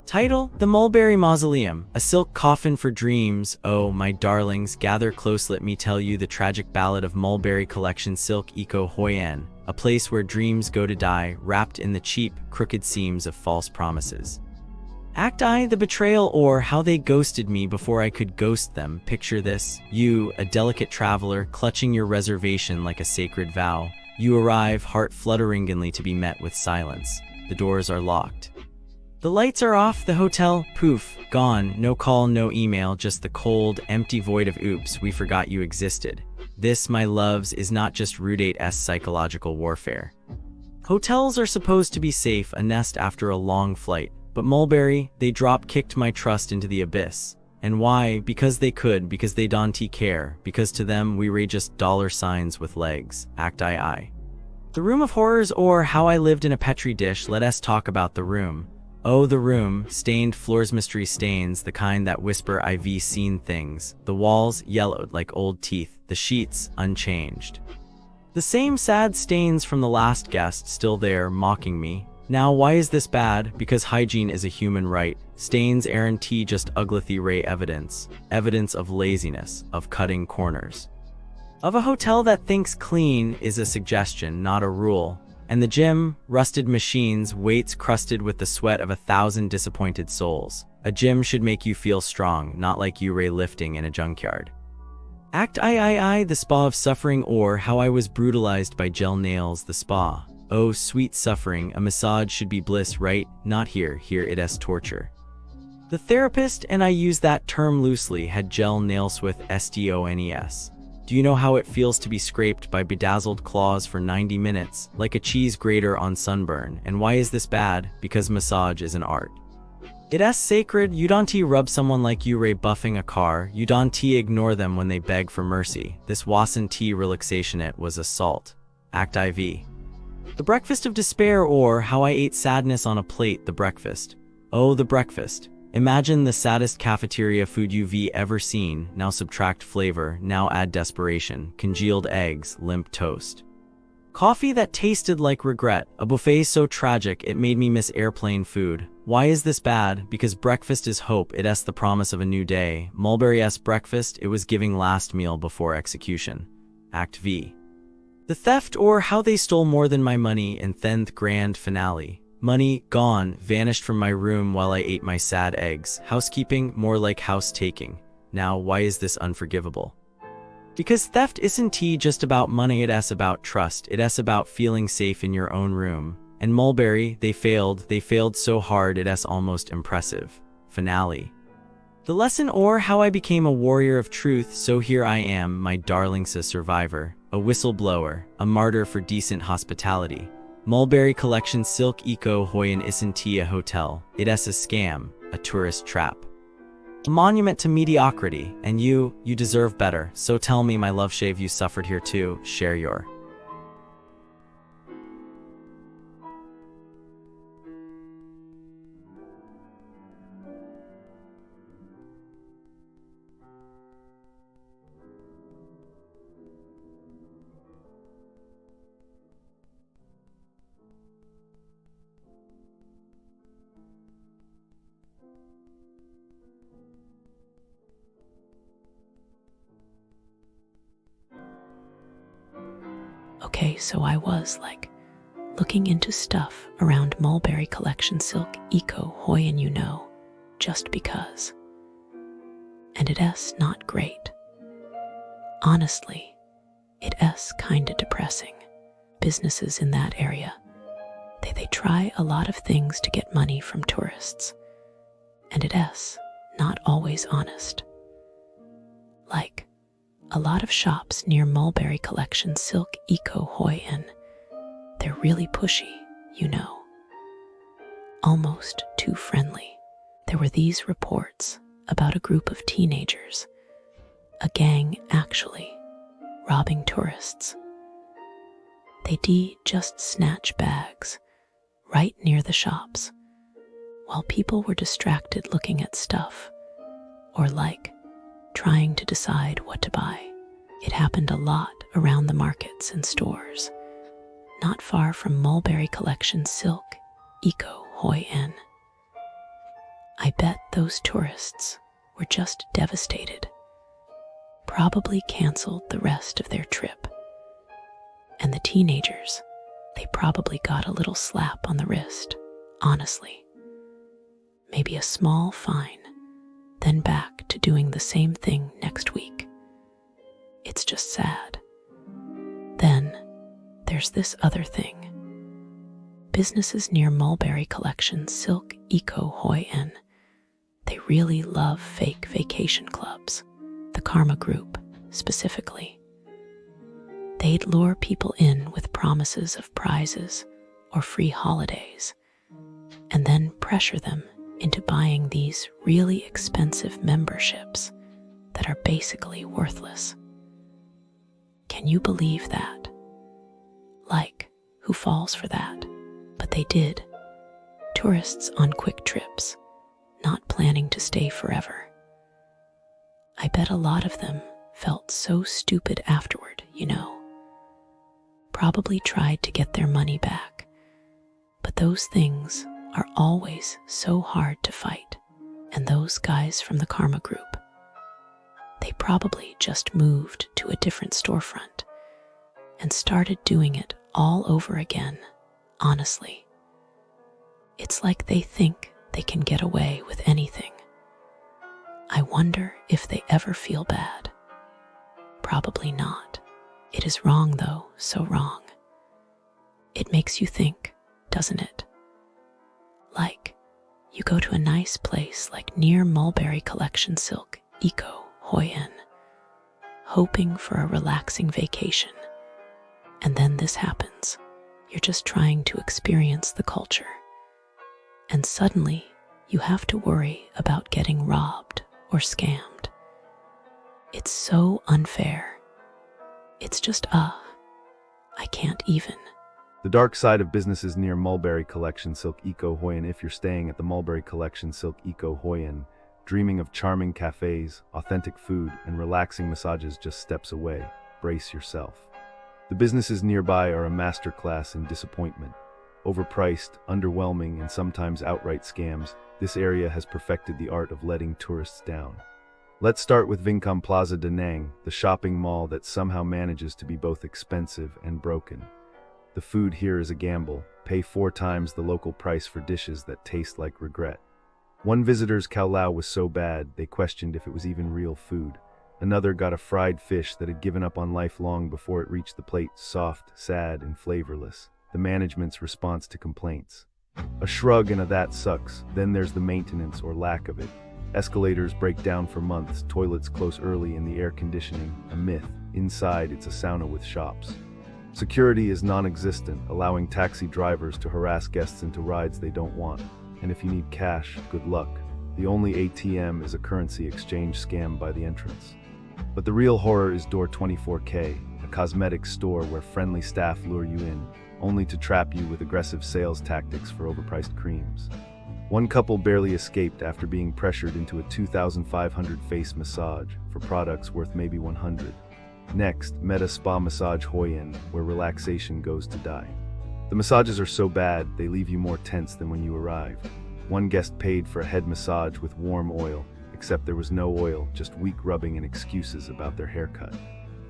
Title: The Mulberry Mausoleum, a silk coffin for dreams. Oh, my darlings, gather close, let me tell you the tragic ballad of Mulberry Collectionsilkeco Hoi An, a place where dreams go to die, wrapped in the cheap, crooked seams of false promises. Act I, the betrayal, or how they ghosted me before I could ghost them. Picture this: you, a delicate traveler, clutching your reservation like a sacred vow. You arrive, heart flutteringly, to be met with silence. The doors are locked. The lights are off, the hotel, poof, gone. No call, no email, just the cold, empty void of oops, we forgot you existed. This, my loves, is not just Rudate-esque psychological warfare. Hotels are supposed to be safe, a nest after a long flight. But Mulberry, they drop-kicked my trust into the abyss. And why? Because they could, because they don't care, because to them we were just dollar signs with legs. Act I. The room of horrors, or how I lived in a petri dish. Let us talk about the room. Oh, the room, stained floors, mystery stains, the kind that whisper I've seen things. The walls, yellowed like old teeth, the sheets, unchanged. The same sad stains from the last guest, still there, mocking me. Now, why is this bad? Because hygiene is a human right. Stains aren't just ugly ray evidence. Evidence of laziness, of cutting corners. Of a hotel that thinks clean is a suggestion, not a rule. And the gym, rusted machines, weights crusted with the sweat of 1,000 disappointed souls. A gym should make you feel strong, not like you lifting in a junkyard. Act I, the spa of suffering, or how I was brutalized by gel nails, the spa. Oh, sweet suffering, a massage should be bliss, right? Not here it is torture. The therapist, and I use that term loosely, had gel nails with stones. Do you know how it feels to be scraped by bedazzled claws for 90 minutes, like a cheese grater on sunburn? And why is this bad? Because massage is an art. It is sacred. You don't rub someone like you buffing a car. You don't ignore them when they beg for mercy. This wasn't relaxation, it was assault. Act IV. The breakfast of despair, or how I ate sadness on a plate. The breakfast. Oh, the breakfast. Imagine the saddest cafeteria food you've ever seen. Now subtract flavor, now add desperation. Congealed eggs, limp toast. Coffee that tasted like regret. A buffet so tragic it made me miss airplane food. Why is this bad? Because breakfast is hope, it is the promise of a new day. Mulberry's breakfast, it was giving last meal before execution. Act V. The theft, or how they stole more than my money in 10th grand finale. Money, gone, vanished from my room while I ate my sad eggs. Housekeeping, more like house taking. Now, why is this unforgivable? Because theft isn't just about money, it is about trust. It is about feeling safe in your own room. And Mulberry, they failed so hard it is almost impressive. Finale. The lesson, or how I became a warrior of truth. So here I am, my darlings, a survivor, a whistleblower, a martyr for decent hospitality. Mulberry Collectionsilkeco Hoi An isn't a hotel, it is a scam, a tourist trap. A monument to mediocrity, and you deserve better. So tell me, my love shave, you suffered here too. Share your Okay, so I was looking into stuff around Mulberry Collectionsilkeco Hoi An, just because. And it is not great. Honestly, it is kinda depressing. Businesses in that area, they try a lot of things to get money from tourists. And it is not always honest. Like, a lot of shops near Mulberry Collectionsilkeco Hoi An, they're really pushy, almost too friendly. There were these reports about a group of teenagers, a gang actually, robbing tourists. They just snatch bags right near the shops, while people were distracted looking at stuff, or trying to decide what to buy. It happened a lot around the markets and stores. not far from Mulberry Collectionsilkeco Hoi An. I bet those tourists were just devastated, probably canceled the rest of their trip. And the teenagers, they probably got a little slap on the wrist, honestly. Maybe a small fine, then back to doing the same thing next week. It's just sad. Then there's this other thing. Businesses near Mulberry Collectionsilkeco Hoi An, they really love fake vacation clubs, the Karma Group specifically. They'd lure people in with promises of prizes or free holidays, and then pressure them into buying these really expensive memberships that are basically worthless. Can you believe that? Like, who falls for that? But they did. Tourists on quick trips, not planning to stay forever. I bet a lot of them felt so stupid afterward, Probably tried to get their money back. But those things are always so hard to fight. And those guys from the Karma Group, they probably just moved to a different storefront and started doing it all over again, honestly. It's like they think they can get away with anything. I wonder if they ever feel bad. Probably not. It is wrong though, so wrong. It makes you think, doesn't it? Like, you go to a nice place like near Mulberry Collectionsilkeco Hoi An, hoping for a relaxing vacation. And then this happens. You're just trying to experience the culture. And suddenly, you have to worry about getting robbed or scammed. It's so unfair. It's just, I can't even. The dark side of businesses near Mulberry Collectionsilkeco Hoi An. If you're staying at the Mulberry Collectionsilkeco Hoi An, dreaming of charming cafes, authentic food, and relaxing massages just steps away, brace yourself. The businesses nearby are a masterclass in disappointment. Overpriced, underwhelming, and sometimes outright scams, this area has perfected the art of letting tourists down. Let's start with Vincom Plaza Da Nang, the shopping mall that somehow manages to be both expensive and broken. The food here is a gamble. Pay 4 times the local price for dishes that taste like regret. One visitor's cow lao was so bad, they questioned if it was even real food. Another got a fried fish that had given up on life long before it reached the plate, soft, sad, and flavorless. The management's response to complaints. A shrug and a that sucks. Then there's the maintenance or lack of it. Escalators break down for months, toilets close early, and the air conditioning, a myth. Inside, it's a sauna with shops. Security is non-existent, allowing taxi drivers to harass guests into rides they don't want. And if you need cash, good luck. The only ATM is a currency exchange scam by the entrance. But the real horror is Door 24K, a cosmetics store where friendly staff lure you in, only to trap you with aggressive sales tactics for overpriced creams. One couple barely escaped after being pressured into a 2,500 face massage for products worth maybe 100. Next, Meta Spa Massage Hoi An, where relaxation goes to die. The massages are so bad, they leave you more tense than when you arrive. One guest paid for a head massage with warm oil, except there was no oil, just weak rubbing and excuses about their haircut.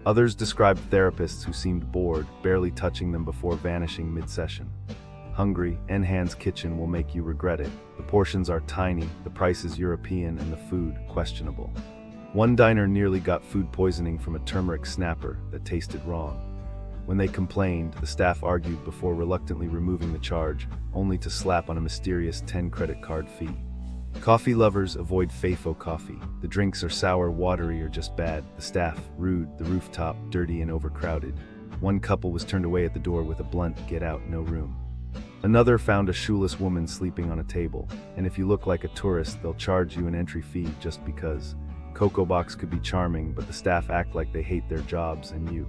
Others described therapists who seemed bored, barely touching them before vanishing mid-session. Hungry, Nhan's kitchen will make you regret it. The portions are tiny, the price is European, and the food questionable. One diner nearly got food poisoning from a turmeric snapper that tasted wrong. When they complained, the staff argued before reluctantly removing the charge, only to slap on a mysterious 10 credit card fee. Coffee lovers avoid Faifo coffee. The drinks are sour, watery, or just bad. The staff, rude. The rooftop, dirty and overcrowded. One couple was turned away at the door with a blunt, "Get out, no room." Another found a shoeless woman sleeping on a table, and if you look like a tourist, they'll charge you an entry fee just because. Cocobox could be charming, but the staff act like they hate their jobs and you.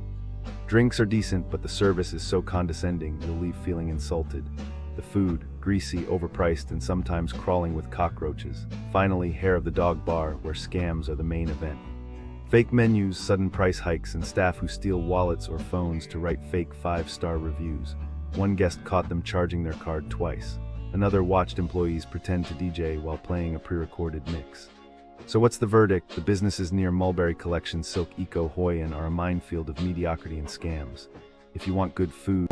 Drinks are decent, but the service is so condescending, you'll leave feeling insulted. The food, greasy, overpriced, and sometimes crawling with cockroaches. Finally, hair of the Dog Bar, where scams are the main event. Fake menus, sudden price hikes, and staff who steal wallets or phones to write fake 5-star reviews. One guest caught them charging their card twice. Another watched employees pretend to DJ while playing a pre-recorded mix. So what's the verdict? The businesses near Mulberry Collection Silk Eco Hoi An are a minefield of mediocrity and scams. If you want good food,